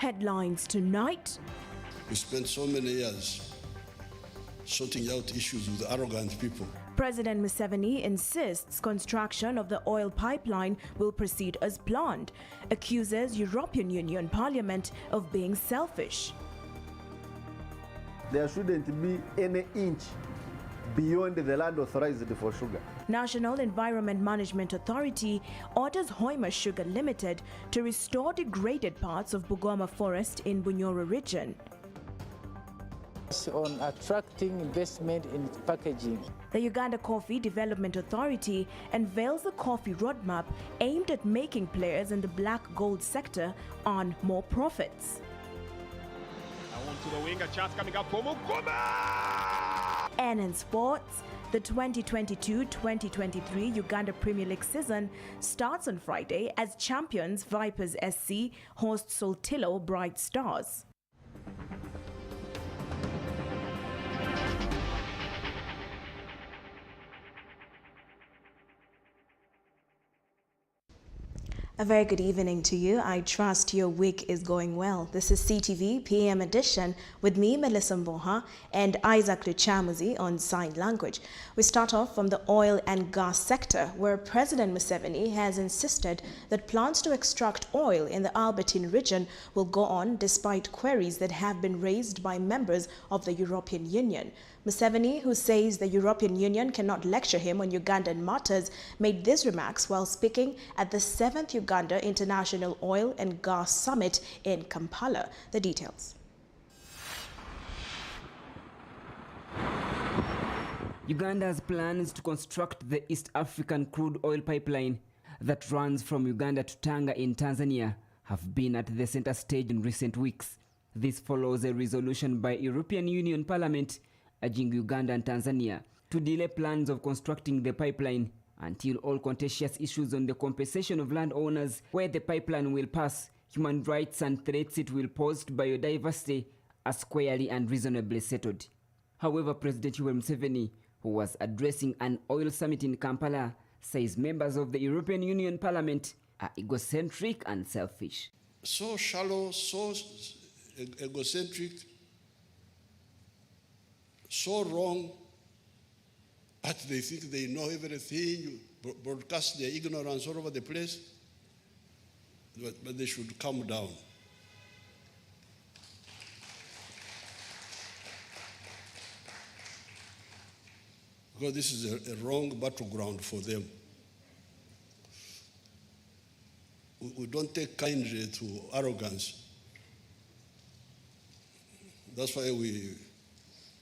headlines tonight. We spent so many years sorting out issues with arrogant people. President Museveni insists construction of the oil pipeline will proceed as planned, accuses European Union Parliament of being selfish. There shouldn't be any inch beyond the land authorized for sugar. National Environment Management Authority orders Hoima Sugar Limited to restore degraded parts of Bugoma Forest in Bunyoro region. On attracting investment in packaging. The Uganda Coffee Development Authority unveils the coffee roadmap aimed at making players in the black gold sector earn more profits. On to the wing, a chance coming up for Mugoma! And in sports, the 2022-2023 Uganda Premier League season starts on Friday as champions Vipers SC host Soltillo Bright Stars. A very good evening to you. I trust your week is going well. This is CTV PM Edition with me, Melissa Mboha, and Isaac Luchamuzi on Sign Language. We start off from the oil and gas sector, where President Museveni has insisted that plans to extract oil in the Albertine region will go on despite queries that have been raised by members of the European Union. Museveni, who says the European Union cannot lecture him on Ugandan matters, made these remarks while speaking at the 7th Uganda International Oil and Gas Summit in Kampala. The details. Uganda's plans to construct the East African crude oil pipeline that runs from Uganda to Tanga in Tanzania have been at the center stage in recent weeks. This follows a resolution by European Union Parliament urging Uganda and Tanzania to delay plans of constructing the pipeline until all contentious issues on the compensation of landowners where the pipeline will pass, human rights and threats it will pose to biodiversity are squarely and reasonably settled. However, President Yoweri Museveni, who was addressing an oil summit in Kampala, says members of the European Union Parliament are egocentric and selfish. So shallow, so egocentric, so wrong, but they think they know everything, broadcast their ignorance all over the place, but they should calm down. Because this is a wrong battleground for them. We don't take kindly to arrogance. That's why we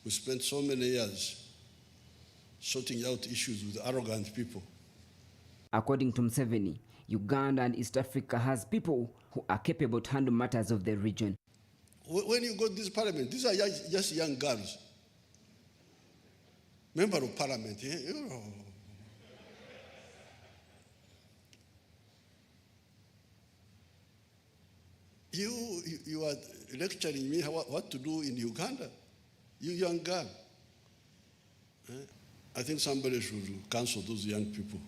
spent so many years sorting out issues with arrogant people. According to Museveni, Uganda and East Africa has people who are capable to handle matters of the region. When you go to this parliament, these are just young girls. Member of parliament, You are lecturing me what to do in Uganda, you young girl. I think somebody should cancel those young people.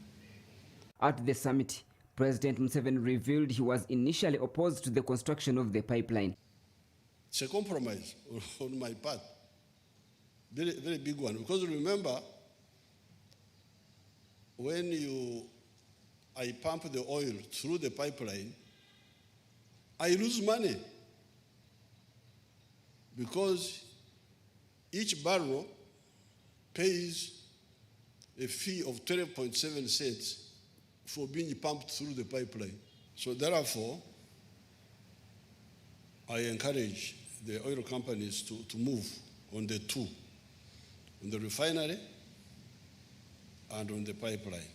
At the summit, President Museveni revealed he was initially opposed to the construction of the pipeline. It's a compromise on my part. Very, very big one. Because remember, when I pump the oil through the pipeline, I lose money. Because each barrel pays a fee of 12.7 cents for being pumped through the pipeline. So therefore, I encourage the oil companies to move on the two, on the refinery and on the pipeline.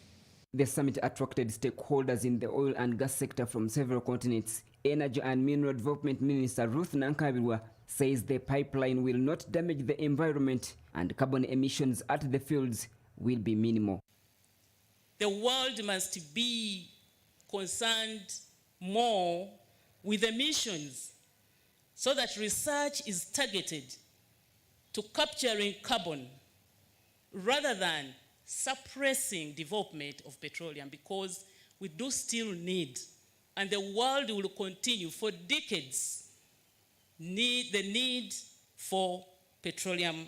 The summit attracted stakeholders in the oil and gas sector from several continents. Energy and Mineral Development Minister Ruth Nankabirwa says the pipeline will not damage the environment and carbon emissions at the fields will be minimal. The world must be concerned more with emissions so that research is targeted to capturing carbon rather than suppressing development of petroleum, because we do still need, and the world will continue for decades the need for petroleum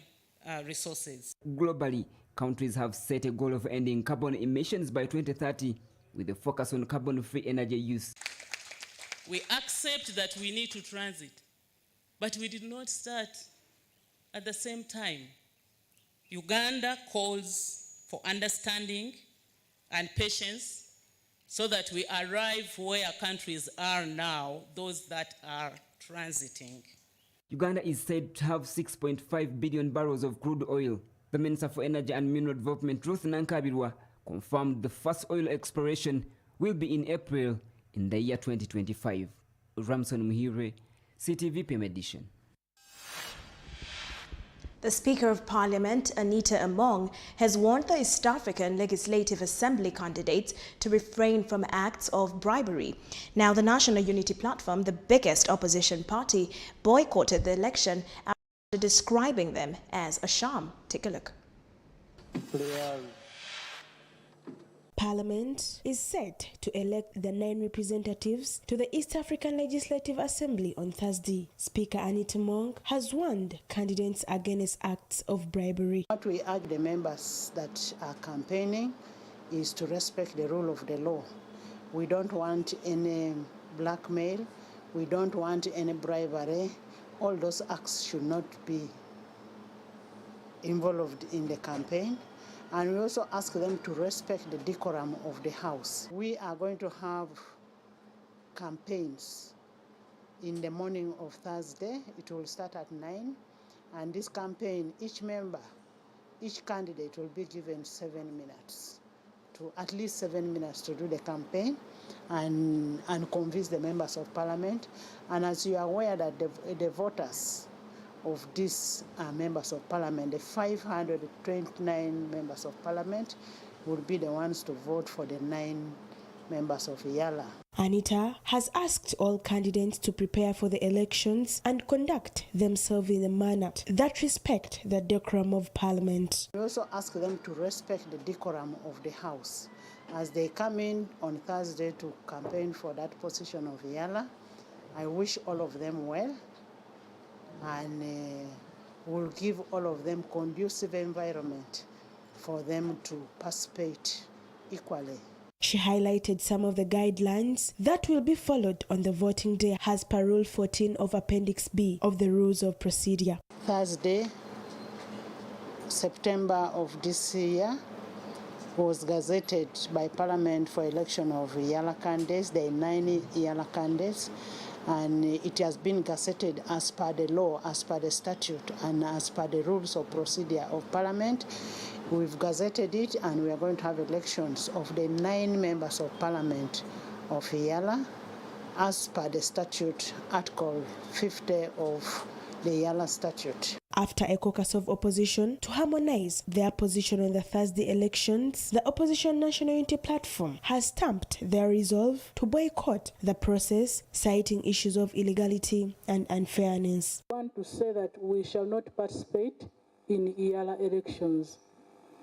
resources. Globally, countries have set a goal of ending carbon emissions by 2030 with a focus on carbon-free energy use. We accept that we need to transit, but we did not start at the same time. Uganda calls for understanding and patience so that we arrive where countries are now, those that are transiting. Uganda is said to have 6.5 billion barrels of crude oil. The Minister for Energy and Mineral Development, Ruth Nankabirwa, confirmed the first oil exploration will be in April in the year 2025. Ramson Muhire, CTV PM Edition. The Speaker of Parliament, Anita Among, has warned the East African Legislative Assembly candidates to refrain from acts of bribery. Now, the National Unity Platform, the biggest opposition party, boycotted the election after describing them as a sham. Take a look. Parliament is set to elect the 9 representatives to the East African Legislative Assembly on Thursday. Speaker Anita Among has warned candidates against acts of bribery. What we urge the members that are campaigning is to respect the rule of the law. We don't want any blackmail. We don't want any bribery. All those acts should not be involved in the campaign. And we also ask them to respect the decorum of the House. We are going to have campaigns in the morning of Thursday. It will start at 9. And this campaign, each candidate will be given 7 minutes, at least 7 minutes to do the campaign and convince the members of Parliament. And as you are aware that the voters of these members of Parliament, the 529 members of Parliament, would be the ones to vote for the 9 members of Yala. Anita has asked all candidates to prepare for the elections and conduct themselves in a manner that respect the decorum of Parliament. We also ask them to respect the decorum of the House. As they come in on Thursday to campaign for that position of Yala, I wish all of them well, and will give all of them conducive environment for them to participate equally. She highlighted some of the guidelines that will be followed on the voting day as per Rule 14 of Appendix B of the Rules of Procedure. Thursday, September of this year, was gazetted by Parliament for election of Yala candidates. There are 9 Yala candidates. And it has been gazetted as per the law, as per the statute, and as per the rules of procedure of Parliament. We've gazetted it, and we are going to have elections of the 9 members of Parliament of Yala, as per the statute, Article 50 of the Yala statute. After a caucus of opposition to harmonize their position on the Thursday elections, the opposition National Unity Platform has stamped their resolve to boycott the process, citing issues of illegality and unfairness. I want to say that we shall not participate in Yala elections.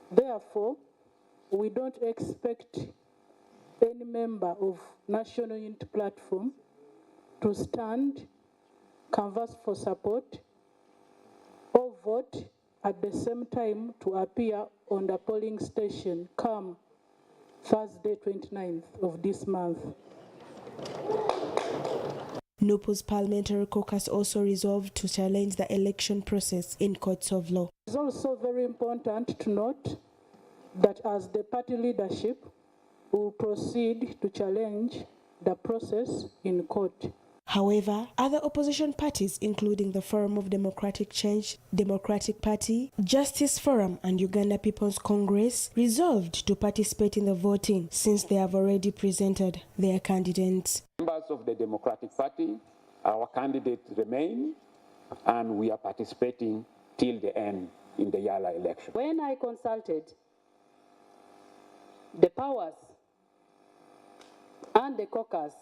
Therefore, we don't expect any member of National Unity Platform to stand, canvass for support, or vote at the same time to appear on the polling station come Thursday 29th of this month. NUPU's parliamentary caucus also resolved to challenge the election process in courts of law. It's also very important to note that as the party leadership will proceed to challenge the process in court. However, other opposition parties, including the Forum of Democratic Change, Democratic Party, Justice Forum, and Uganda People's Congress, resolved to participate in the voting since they have already presented their candidates. Members of the Democratic Party, our candidates remain, and we are participating till the end in the Yala election. When I consulted the powers and the caucus,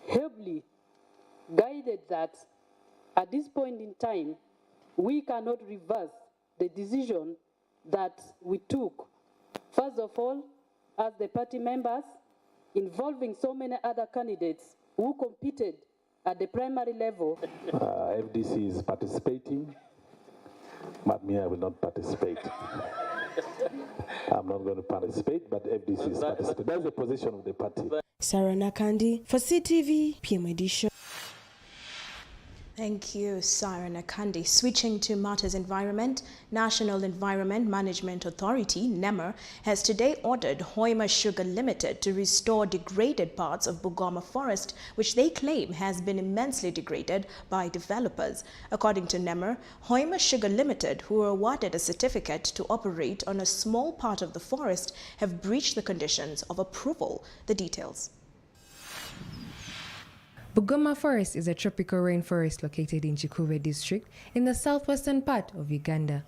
heavily guided that at this point in time, we cannot reverse the decision that we took. First of all, as the party members, involving so many other candidates who competed At the primary level, FDC is participating, but me, I will not participate. I'm not going to participate, but FDC is participating. That's the position of the party. Sarah Nakandi for CTV PM Edition. Thank you, Sarah Nakandi. Switching to matters environment, National Environment Management Authority, NEMA, has today ordered Hoima Sugar Limited to restore degraded parts of Bungoma Forest, which they claim has been immensely degraded by developers. According to NEMA, Hoima Sugar Limited, who were awarded a certificate to operate on a small part of the forest, have breached the conditions of approval. The details. Bungoma Forest is a tropical rainforest located in Crude district in the southwestern part of Uganda.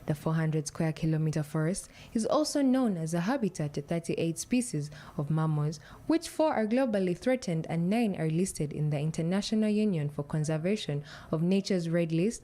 The 400 square kilometer forest is also known as a habitat to 38 species of mammals, which 4 are globally threatened and 9 are listed in the International Union for Conservation of Nature's Red List.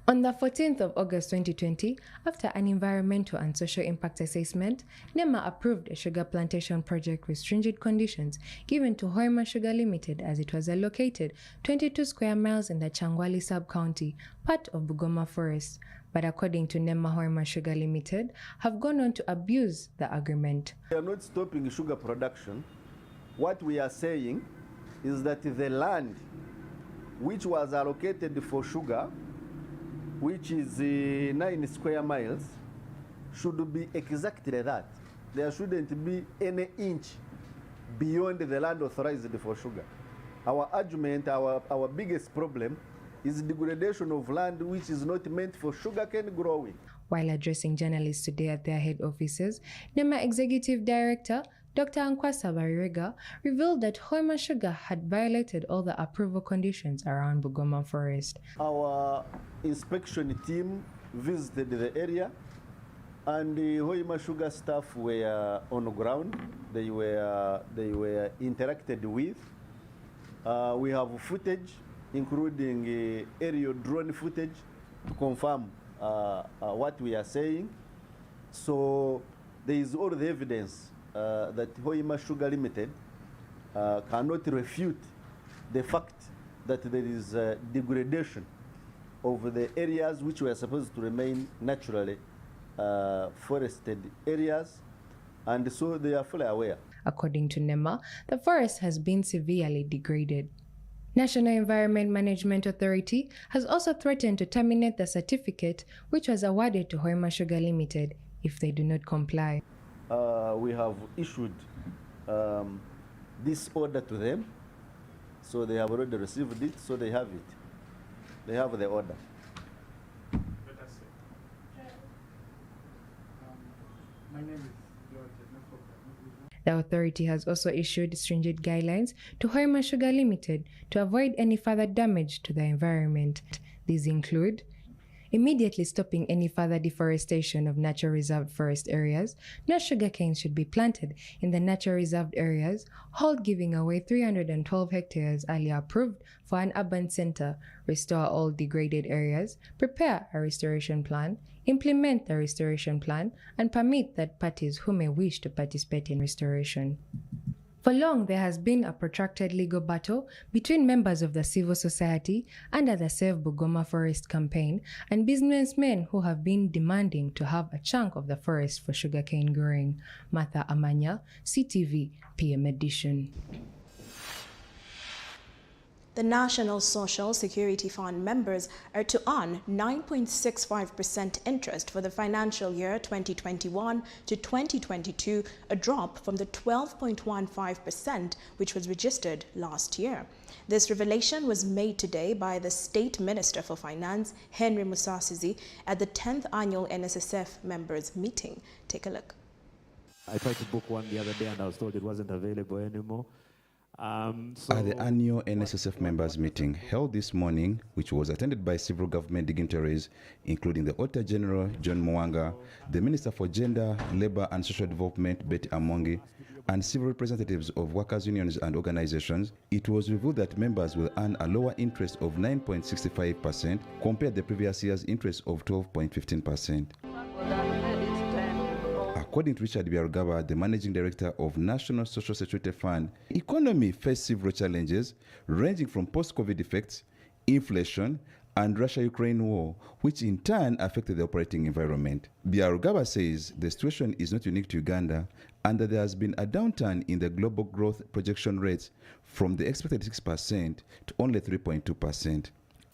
On the 14th of August 2020, after an environmental and social impact assessment, NEMA approved a sugar plantation project with stringent conditions given to Hoima Sugar Limited as it was allocated 22 square miles in the Changwali sub-county, part of Bungoma Forest. But according to NEMA, Hoima Sugar Limited have gone on to abuse the agreement. We are not stopping sugar production. What we are saying is that the land which was allocated for sugar, which is 9 square miles, should be exactly that. There shouldn't be any inch beyond the land authorized for sugar. Our argument, our biggest problem is degradation of land which is not meant for sugarcane growing. While addressing journalists today at their head offices, NEMA Executive Director Dr. Nkwasa Barirega revealed that Hoima Sugar had violated all the approval conditions around Bungoma Forest. Our inspection team visited the area, and the Hoima Sugar staff were on the ground. They were interacted with. We have footage, including aerial drone footage, to confirm what we are saying. So there is all the evidence that Hoima Sugar Limited cannot refute the fact that there is degradation of the areas which were supposed to remain naturally forested areas, and so they are fully aware. According to NEMA, the forest has been severely degraded. National Environment Management Authority has also threatened to terminate the certificate which was awarded to Hoima Sugar Limited if they do not comply. We have issued this order to them, so they have already received it, so they have it. They have the order. My name is The authority has also issued stringent guidelines to Hoima Sugar Limited to avoid any further damage to the environment. These include immediately stopping any further deforestation of natural reserved forest areas. No sugarcane should be planted in the natural reserved areas. Halt giving away 312 hectares earlier approved for an urban center. Restore all degraded areas. Prepare a restoration plan. Implement the restoration plan and permit third parties who may wish to participate in restoration. For long, there has been a protracted legal battle between members of the civil society under the Save Bungoma Forest campaign and businessmen who have been demanding to have a chunk of the forest for sugarcane growing. Martha Amanya, CTV, PM Edition. The National Social Security Fund members are to earn 9.65% interest for the financial year 2021 to 2022, a drop from the 12.15% which was registered last year. This revelation was made today by the State Minister for Finance, Henry Musasizi, at the 10th annual Nssf members meeting. Take a look. I tried to book one the other day and I was told it wasn't available anymore. At the annual Nssf members meeting held this morning, which was attended by several government dignitaries, including the Auditor General John Mwanga, the Minister for Gender, Labour and Social Development Betty Amongi, and several representatives of workers' unions and organizations, it was revealed that members will earn a lower interest of 9.65% compared to the previous year's interest of 12.15%. According to Richard Byarugaba, the managing director of National Social Security Fund, economy faced several challenges ranging from post-COVID effects, inflation, and Russia-Ukraine war, which in turn affected the operating environment. Byarugaba says the situation is not unique to Uganda and that there has been a downturn in the global growth projection rates from the expected 6% to only 3.2%.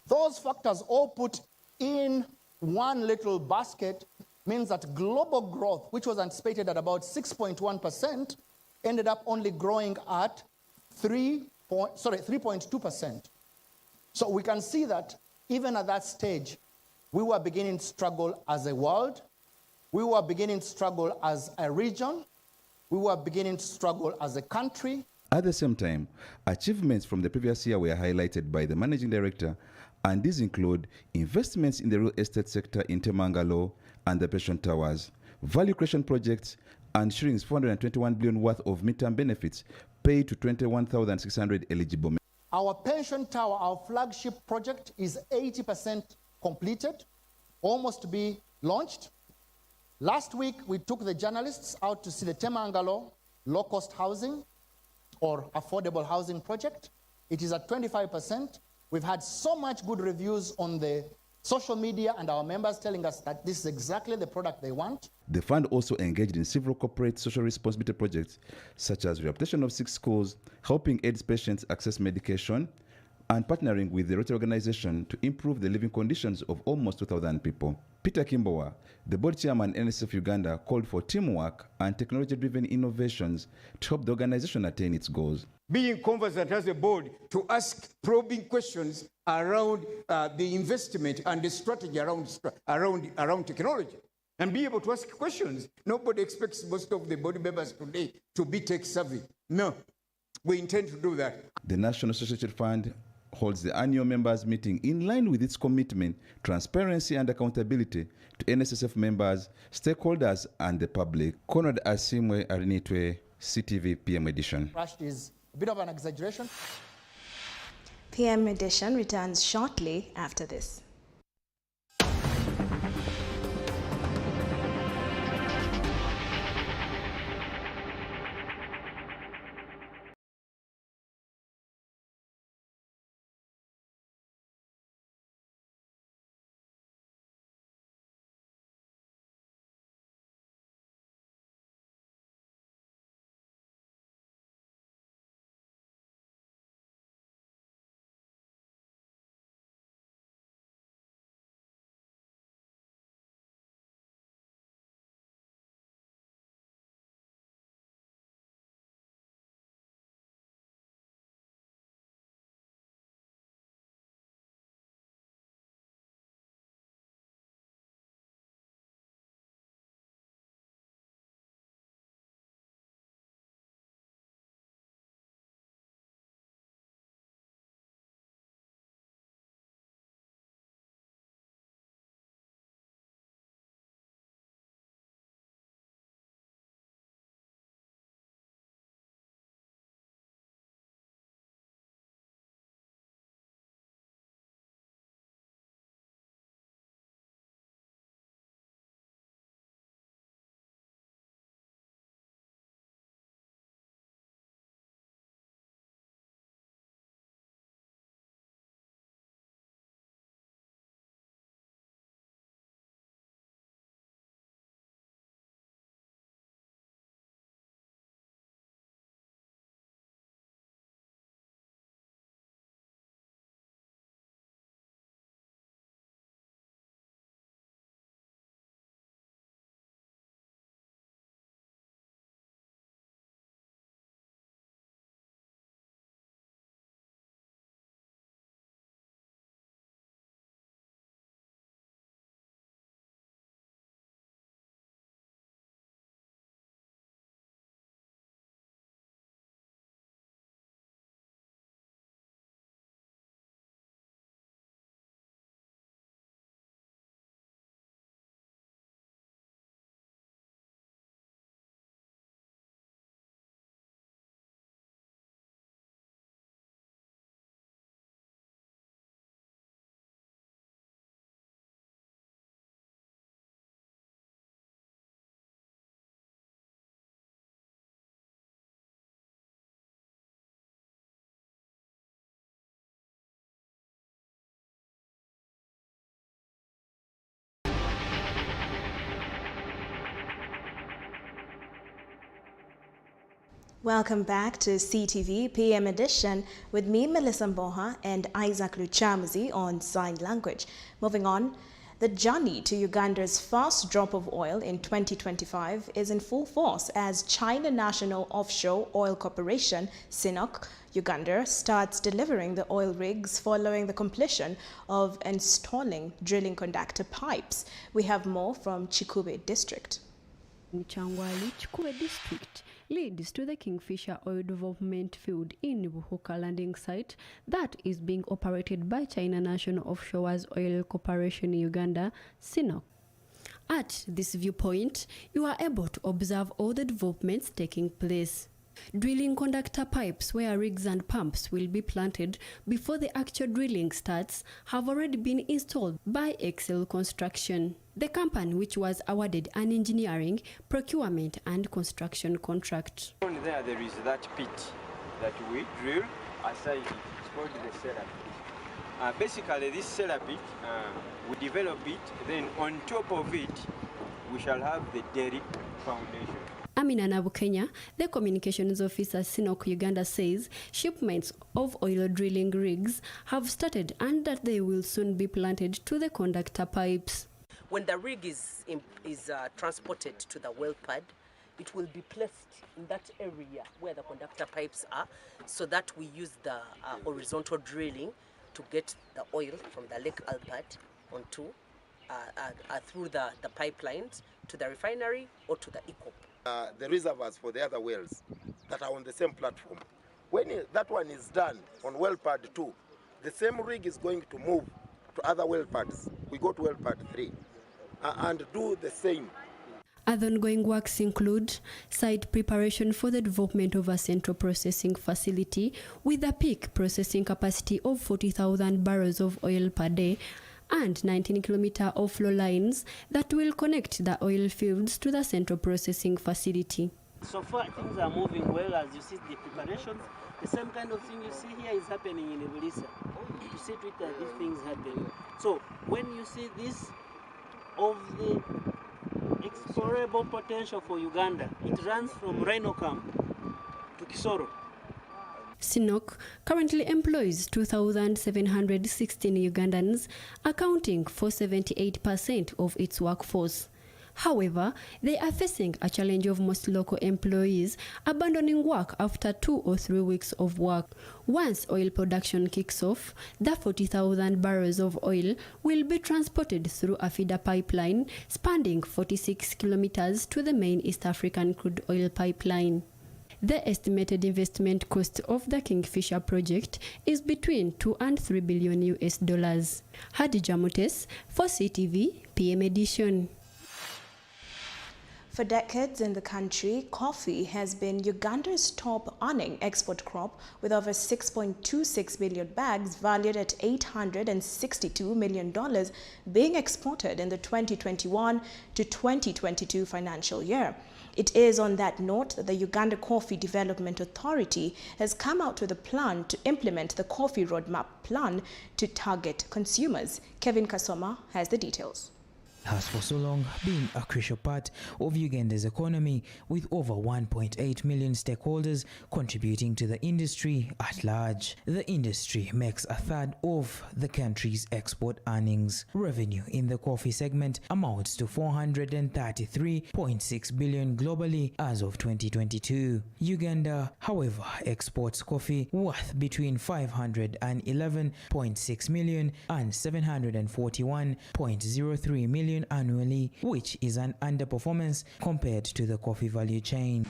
Those factors all put in one little basket means that global growth, which was anticipated at about 6.1%, ended up only growing at 3.2%. So we can see that even at that stage, we were beginning to struggle as a world, we were beginning to struggle as a region, we were beginning to struggle as a country. At the same time, achievements from the previous year were highlighted by the managing director, and these include investments in the real estate sector in Temangalo and the pension towers, value creation projects, and shillings 421 billion worth of midterm benefits paid to 21,600 eligible. Our pension tower, our flagship project, is 80% completed, almost to be launched. Last week, we took the journalists out to see the Temangalo low-cost housing or affordable housing project. It is at 25%. We've had so much good reviews on the social media and our members telling us that this is exactly the product they want. The fund also engaged in several corporate social responsibility projects, such as rehabilitation of 6 schools, helping AIDS patients access medication, and partnering with the Rotary Organization to improve the living conditions of almost 2,000 people. Peter Kimbowa, the board chairman Nssf Uganda, called for teamwork and technology-driven innovations to help the organization attain its goals. Being conversant as a board to ask probing questions around the investment and the strategy around technology, and be able to ask questions. Nobody expects most of the board members today to be tech savvy. No, we intend to do that. The National Social Security Fund holds the annual members meeting in line with its commitment, transparency and accountability to Nssf members, stakeholders and the public. Conrad Asimwe Arinitwe, CTV PM edition. Rushed is a bit of an exaggeration. PM edition returns shortly after this. Welcome back to CTV PM Edition with me, Melissa Mboha, and Isaac Luchamuzi on Sign Language. Moving on, the journey to Uganda's first drop of oil in 2025 is in full force as China National Offshore Oil Corporation, Sinnoc, Uganda, starts delivering the oil rigs following the completion of installing drilling conductor pipes. We have more from Chikube District. Changwali, Chikube District leads to the Kingfisher Oil Development Field in Buhuka landing site that is being operated by China National Offshore Oil Corporation Uganda, Sinnoc. At this viewpoint, you are able to observe all the developments taking place. Drilling conductor pipes where rigs and pumps will be planted before the actual drilling starts have already been installed by Excel Construction, the company which was awarded an engineering, procurement and construction contract. There is that pit that we drill aside it. It's called the cellar pit. Basically this cellar pit, we develop it, then on top of it we shall have the derrick foundation. Amina Nabukenya, the communications officer Sinnoc Uganda, says shipments of oil drilling rigs have started and that they will soon be planted to the conductor pipes. When the rig is transported to the well pad, it will be placed in that area where the conductor pipes are, so that we use the horizontal drilling to get the oil from the Lake Albert onto through the pipelines to the refinery or to the ECOP. The reservoirs for the other wells that are on the same platform. When that one is done on well pad 2, the same rig is going to move to other well pads. We go to well pad 3 and do the same. Other ongoing works include site preparation for the development of a central processing facility with a peak processing capacity of 40,000 barrels of oil per day and 19-kilometer offload lines that will connect the oil fields to the central processing facility. So far, things are moving well. As you see the preparations, the same kind of thing you see here is happening in Evelisa. You see Twitter, these things happen. So when you see this of the explorable potential for Uganda, it runs from Rhino Camp to Kisoro. Sinnoc currently employs 2,716 Ugandans, accounting for 78% of its workforce. However, they are facing a challenge of most local employees abandoning work after 2 or 3 weeks of work. Once oil production kicks off, the 40,000 barrels of oil will be transported through a feeder pipeline spanning 46 kilometers to the main East African crude oil pipeline. The estimated investment cost of the Kingfisher project is between 2 and 3 billion US dollars. Hadija Mutes for CTV PM Edition. For decades in the country, coffee has been Uganda's top earning export crop with over 6.26 million bags valued at $862 million being exported in the 2021 to 2022 financial year. It is on that note that the Uganda Coffee Development Authority has come out with a plan to implement the Coffee Roadmap Plan to target consumers. Kevin Kasoma has the details. Has for so long been a crucial part of Uganda's economy, with over 1.8 million stakeholders contributing to the industry at large. The industry makes a third of the country's export earnings. Revenue in the coffee segment amounts to 433.6 billion globally as of 2022. Uganda, however, exports coffee worth between 511.6 million and 741.03 million annually, which is an underperformance compared to the coffee value chain.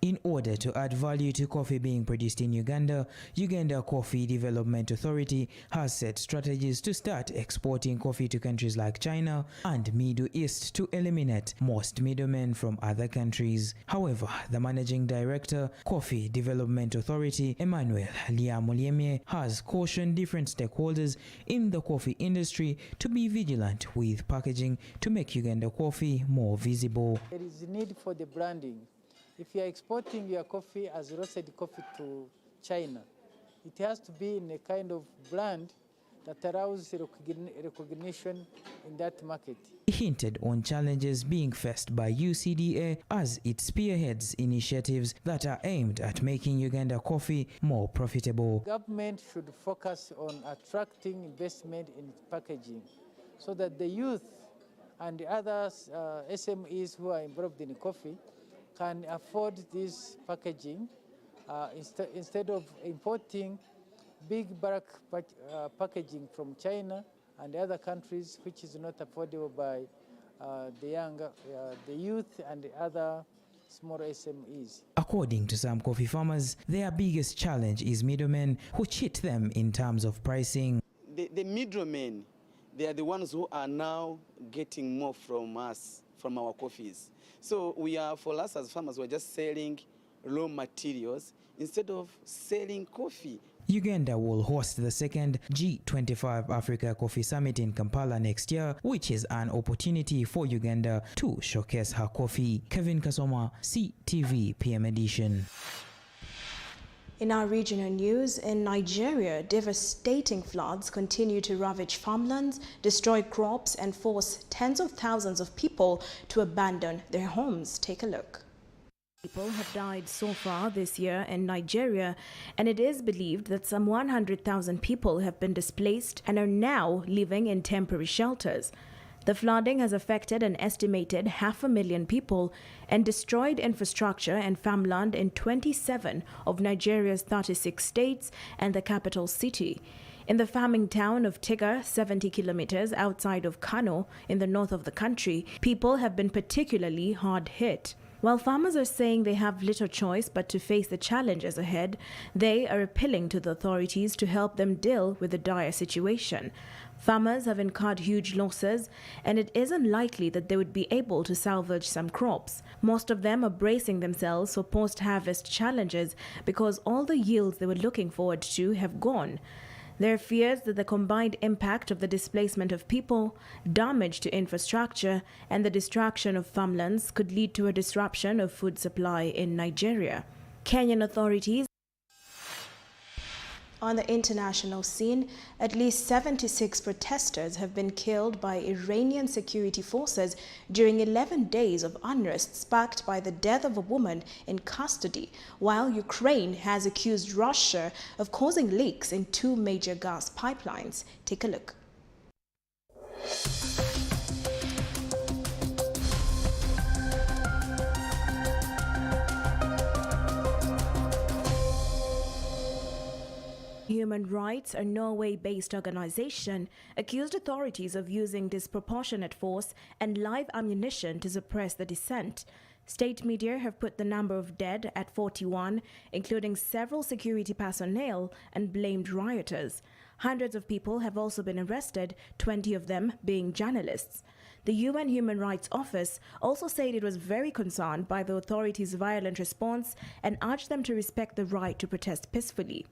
In order to add value to coffee being produced in Uganda, Uganda Coffee Development Authority has set strategies to start exporting coffee to countries like China and Middle East to eliminate most middlemen from other countries. However, the Managing Director, Coffee Development Authority, Emmanuel Liamuliemye, has cautioned different stakeholders in the coffee industry to be vigilant with packaging to make Uganda coffee more visible. There is a need for the branding. If you are exporting your coffee as roasted coffee to China, it has to be in a kind of brand that allows recognition in that market. He hinted on challenges being faced by UCDA as it spearheads initiatives that are aimed at making Uganda coffee more profitable. Government should focus on attracting investment in packaging so that the youth and the other SMEs who are involved in coffee can afford this packaging instead of importing big bulk packaging from China and other countries, which is not affordable by the youth and the other small SMEs. According to some coffee farmers, their biggest challenge is middlemen who cheat them in terms of pricing. The middlemen, they are the ones who are now getting more from us, from our coffees. So for us as farmers, we're just selling raw materials instead of selling coffee. Uganda will host the second G25 Africa Coffee Summit in Kampala next year, which is an opportunity for Uganda to showcase her coffee. Kevin Kasoma, CTV PM Edition. In our regional news, in Nigeria, devastating floods continue to ravage farmlands, destroy crops, and force tens of thousands of people to abandon their homes. Take a look. People have died so far this year in Nigeria, and it is believed that some 100,000 people have been displaced and are now living in temporary shelters. The flooding has affected an estimated 500,000 people and destroyed infrastructure and farmland in 27 of Nigeria's 36 states and the capital city. In the farming town of Tiga, 70 kilometers outside of Kano, in the north of the country, people have been particularly hard hit. While farmers are saying they have little choice but to face the challenges ahead, they are appealing to the authorities to help them deal with the dire situation. Farmers have incurred huge losses, and it is unlikely that they would be able to salvage some crops. Most of them are bracing themselves for post-harvest challenges because all the yields they were looking forward to have gone. There are fears that the combined impact of the displacement of people, damage to infrastructure, and the destruction of farmlands could lead to a disruption of food supply in Nigeria. Kenyan authorities. On the international scene, at least 76 protesters have been killed by Iranian security forces during 11 days of unrest sparked by the death of a woman in custody, while Ukraine has accused Russia of causing leaks in 2 major gas pipelines. Take a look. Human Rights, a Norway-based organization, accused authorities of using disproportionate force and live ammunition to suppress the dissent. State media have put the number of dead at 41, including several security personnel, and blamed rioters. Hundreds of people have also been arrested, 20 of them being journalists. The UN Human Rights Office also said it was very concerned by the authorities' violent response and urged them to respect the right to protest peacefully.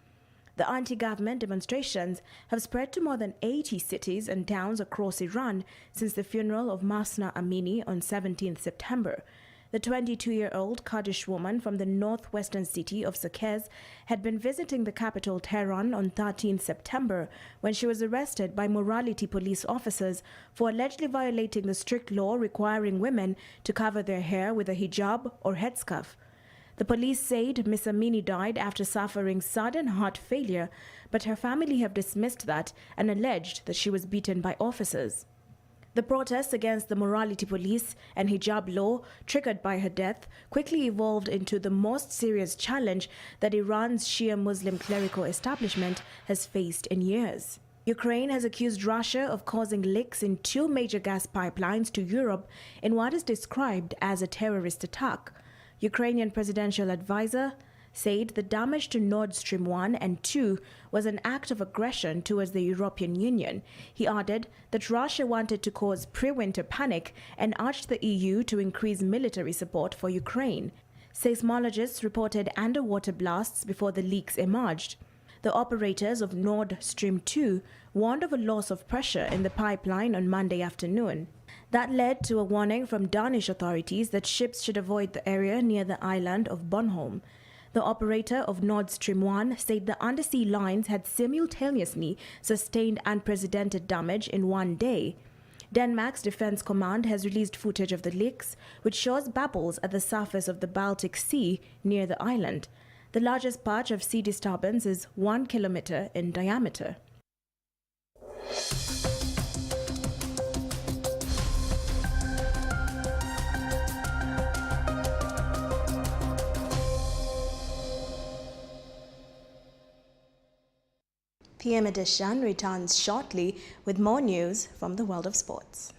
The anti-government demonstrations have spread to more than 80 cities and towns across Iran since the funeral of Mahsa Amini on 17th September. The 22-year-old Kurdish woman from the northwestern city of Saqqez had been visiting the capital Tehran on 13th September when she was arrested by morality police officers for allegedly violating the strict law requiring women to cover their hair with a hijab or headscarf. The police said Ms. Amini died after suffering sudden heart failure, but her family have dismissed that and alleged that she was beaten by officers. The protests against the morality police and hijab law triggered by her death quickly evolved into the most serious challenge that Iran's Shia Muslim clerical establishment has faced in years. Ukraine has accused Russia of causing leaks in 2 major gas pipelines to Europe in what is described as a terrorist attack. Ukrainian presidential advisor said the damage to Nord Stream 1 and 2 was an act of aggression towards the European Union. He added that Russia wanted to cause pre-winter panic and urged the EU to increase military support for Ukraine. Seismologists reported underwater blasts before the leaks emerged. The operators of Nord Stream 2 warned of a loss of pressure in the pipeline on Monday afternoon. That led to a warning from Danish authorities that ships should avoid the area near the island of Bornholm. The operator of Nord Stream 1 said the undersea lines had simultaneously sustained unprecedented damage in one day. Denmark's Defense Command has released footage of the leaks, which shows bubbles at the surface of the Baltic Sea near the island. The largest patch of sea disturbance is 1 kilometer in diameter. PM Edition returns shortly with more news from the world of sports.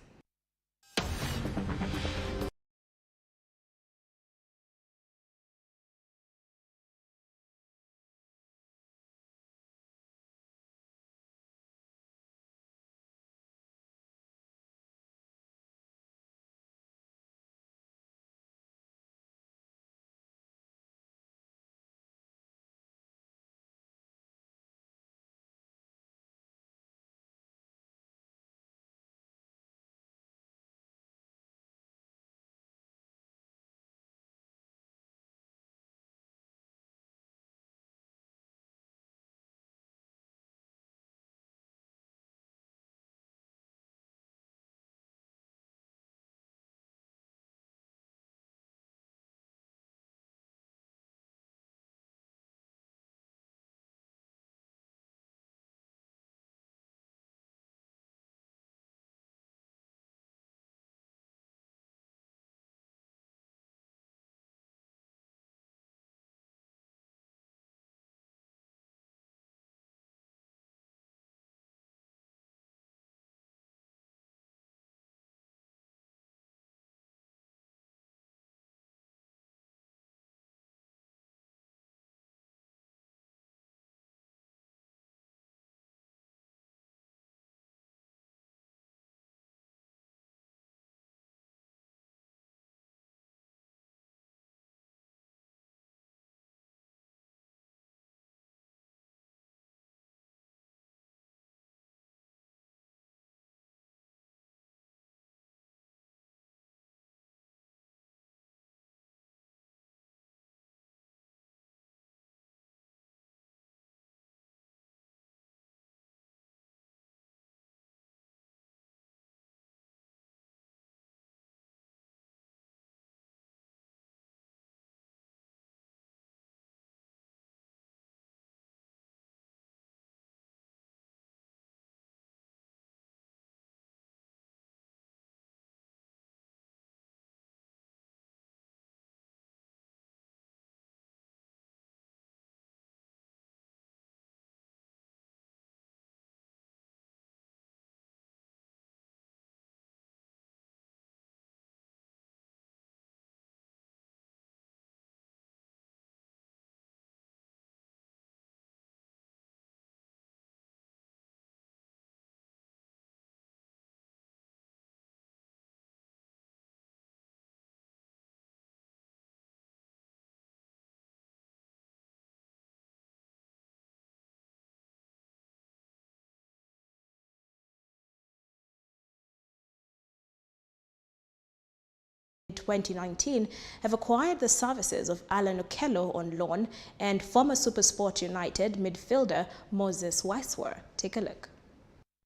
In 2019 have acquired the services of Alan Okello on loan and former SuperSport United midfielder Moses Weiser. Take a look.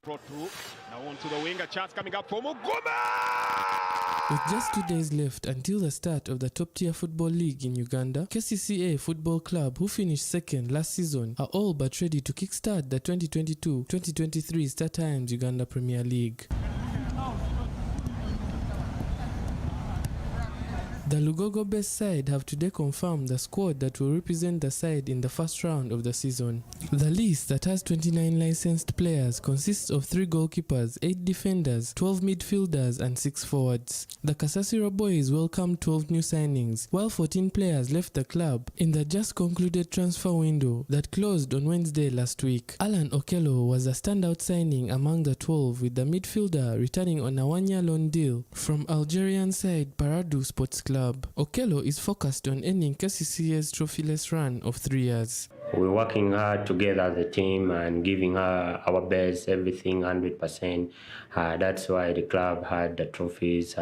Brought through, now on to the wing, a chance coming up for Muguma! With just 2 days left until the start of the top-tier football league in Uganda, KCCA Football Club, who finished second last season, are all but ready to kickstart the 2022-2023 Star Times Uganda Premier League. The Lugogo-based side have today confirmed the squad that will represent the side in the first round of the season. The list that has 29 licensed players consists of 3 goalkeepers, 8 defenders, 12 midfielders and 6 forwards. The Kasasiro boys welcomed 12 new signings, while 14 players left the club in the just concluded transfer window that closed on Wednesday last week. Alan Okello was a standout signing among the 12, with the midfielder returning on a 1-year loan deal from Algerian side Paradu Sports Club. Okello is focused on ending KCCA's trophyless run of 3 years. We're working hard together as a team and giving our best, everything 100%. That's why the club had the trophies.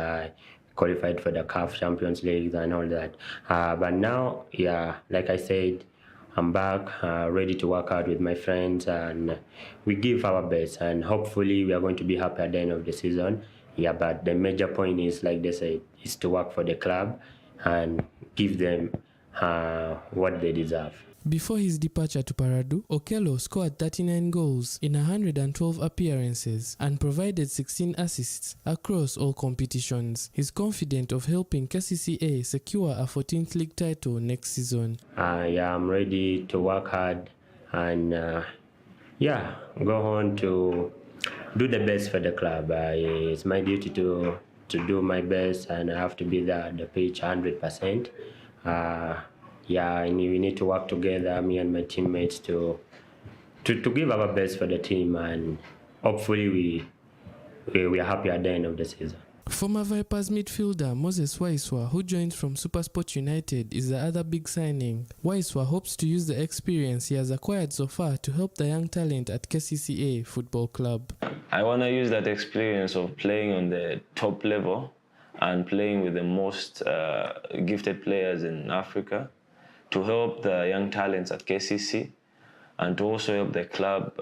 qualified for the CAF Champions League and all that. But now, yeah, like I said, I'm back, ready to work out with my friends, and we give our best, and hopefully we are going to be happy at the end of the season. Yeah, but the major point is, like they said, is to work for the club and give them what they deserve. Before his departure to Paradu, Okello scored 39 goals in 112 appearances and provided 16 assists across all competitions. He's confident of helping KCCA secure a 14th league title next season. Yeah, I'm ready to work hard and go on to do the best for the club. It's my duty to do my best, and I have to be there at the pitch 100%. And we need to work together, me and my teammates, to give our best for the team, and hopefully we are happy at the end of the season. Former Vipers midfielder Moses Weiser, who joined from SuperSport United, is the other big signing. Weiser hopes to use the experience he has acquired so far to help the young talent at KCCA Football Club. I want to use that experience of playing on the top level and playing with the most gifted players in Africa to help the young talents at KCC, and to also help the club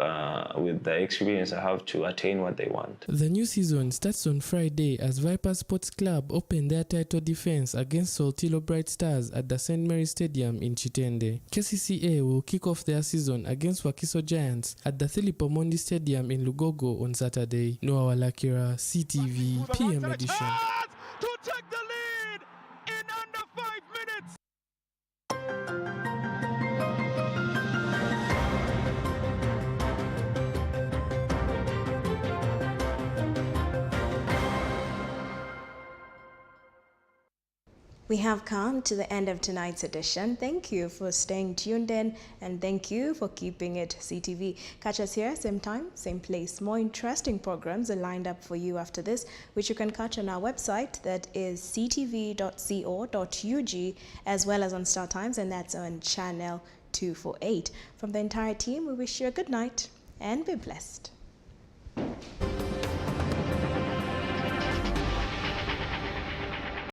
with the experience I have to attain what they want. The new season starts on Friday as Vipers Sports Club open their title defense against Soltilo Bright Stars at the St. Mary Stadium in Chitende. KCCA will kick off their season against Wakiso Giants at the Philip Omondi Stadium in Lugogo on Saturday. Noah Walakira, CTV, PM edition. To take the lead in under 5 minutes. We have come to the end of tonight's edition. Thank you for staying tuned in, and thank you for keeping it CTV. Catch us here, same time, same place. More interesting programs are lined up for you after this, which you can catch on our website, that is ctv.co.ug, as well as on Star Times, and that's on channel 248. From the entire team, we wish you a good night and be blessed.